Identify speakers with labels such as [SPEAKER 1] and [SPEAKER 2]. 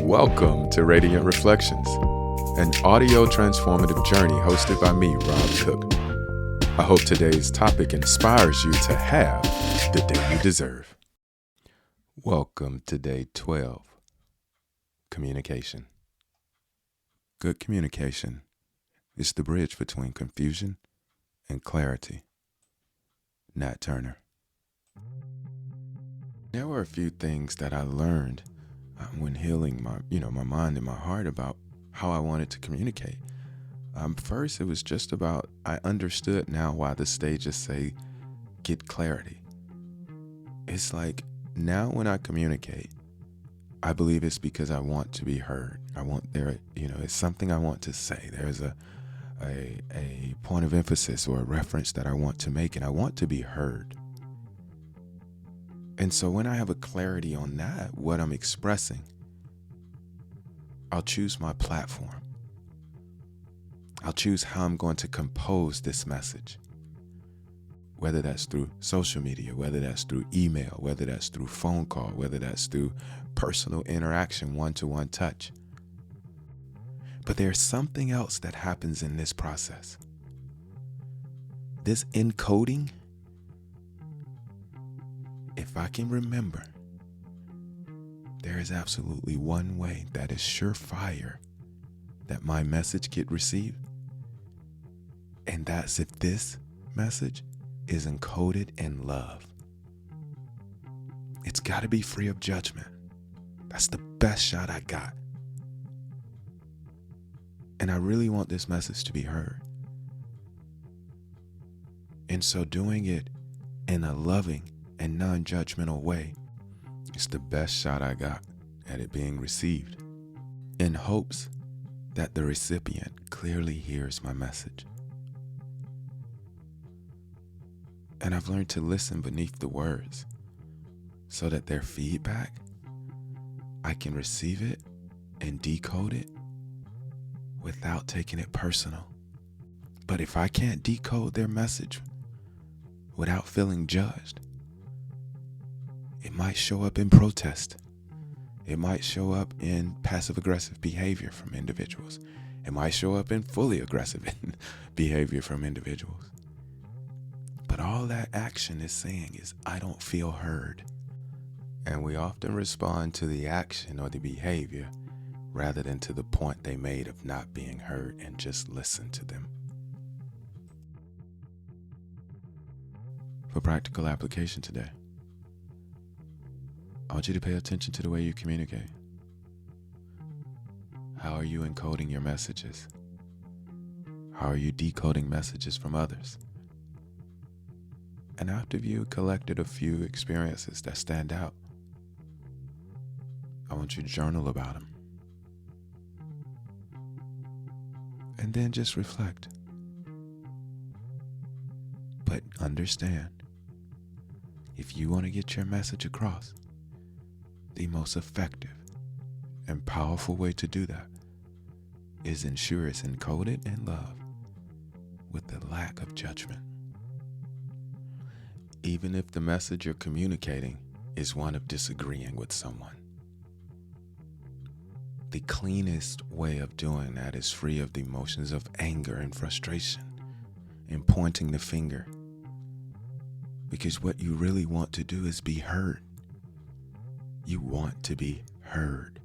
[SPEAKER 1] Welcome to Radiant Reflections, an audio transformative journey hosted by me, Rob Cook. I hope today's topic inspires you to have the day you deserve. Welcome to day 12, communication. Good communication is the bridge between confusion and clarity. Nat Turner. There were a few things that I learned when healing my mind and my heart about how I wanted to communicate. First, it was just about, I understood now why the stages say, get clarity. It's like, now when I communicate, I believe it's because I want to be heard. It's something I want to say. There's a point of emphasis or a reference that I want to make, and I want to be heard. And so when I have a clarity on that, what I'm expressing, I'll choose my platform. I'll choose how I'm going to compose this message, whether that's through social media, whether that's through email, whether that's through phone call, whether that's through personal interaction, one-to-one touch. But there's something else that happens in this process. This encoding, if I can remember, there is absolutely one way that is surefire that my message get received. And that's if this message is encoded in love. It's got to be free of judgment. That's the best shot I got. And I really want this message to be heard. And so doing it in a loving and non-judgmental way is the best shot I got at it being received, in hopes that the recipient clearly hears my message. And I've learned to listen beneath the words so that their feedback, I can receive it and decode it without taking it personal. But if I can't decode their message without feeling judged, it might show up in protest. It might show up in passive-aggressive behavior from individuals. It might show up in fully aggressive behavior from individuals. But all that action is saying is, I don't feel heard. And we often respond to the action or the behavior rather than to the point they made of not being heard, and just listen to them. For practical application today, I want you to pay attention to the way you communicate. How are you encoding your messages? How are you decoding messages from others? And after you collected a few experiences that stand out, I want you to journal about them. And then just reflect. But understand, if you want to get your message across, the most effective and powerful way to do that is ensure it's encoded in love with the lack of judgment. Even if the message you're communicating is one of disagreeing with someone, the cleanest way of doing that is free of the emotions of anger and frustration and pointing the finger. Because what you really want to do is be heard. You want to be heard.